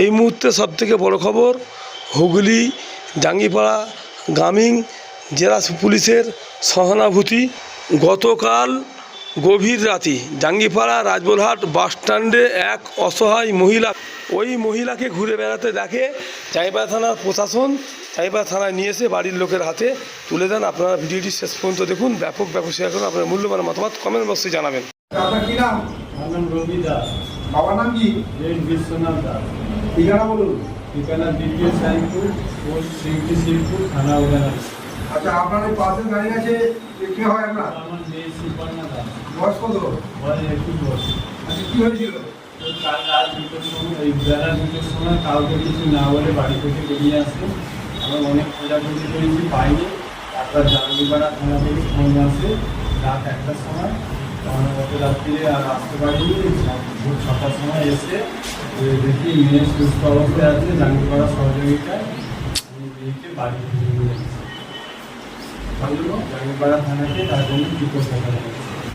এই মুহূর্তে সবথেকে বড় খবর, হুগলি জাঙ্গিপাড়া গ্রামীণ জেলা পুলিশের সহানুভূতি। গতকাল গভীর রাতে জাঙ্গিপাড়া রাজবলহাট বাসস্ট্যান্ডে এক অসহায় মহিলা, ওই মহিলাকে ঘুরে বেড়াতে দেখে জাঙ্গিপাড়া থানার প্রশাসন। জাঙ্গিপাড়া থানায় নিয়ে এসে বাড়ির লোকের হাতে তুলে দেন। আপনারা ভিডিওটি শেষ পর্যন্ত দেখুন, ব্যাপক শেয়ার করুন, আপনার মূল্যবান মতামত কমেন্ট বক্সে জানাবেন। আপনার কি নাম? আমার নাম রবি দাস। বাবার নাম কি? বিশ্বনাথ দাস। ঠিকানা বলুন। ঠিকানা দ্বিতীয় সাইনপুর, পোস্ট শিবপুর, থানা উদানা। আচ্ছা, আপনার এই পাশের গাড়ি আছে, কে হয় আপনার? আমার মেয়ে সুপর্ণা দাস। বয়স কত? বয়স 21 বছর। আচ্ছা, কি হয়েছিল? তো কাল রাত 2টার সময়, এই বেলা 2টার সময় কাউকে কিছু না বলে বাড়ি থেকে বেরিয়ে আসে। আমরা অনেক খোঁজাখুঁজি করেছি, পাইনি। তারপর জাঙ্গিপাড়া থানা থেকে ফোন আসে রাত 1টার সময়। আমরা গত রাত্রিরে আর আসতে পারিনি। ভোর 6টার সময় এসে দেখি মেয়ে সুস্থ অবস্থায় আছে জাঙ্গিপাড়া সহযোগিতায়। আমি মেয়েকে বাড়ি থেকে নিয়ে এসেছি। জাঙ্গিপাড়া থানাকে তার জন্য রিপোর্ট করা হয়েছে।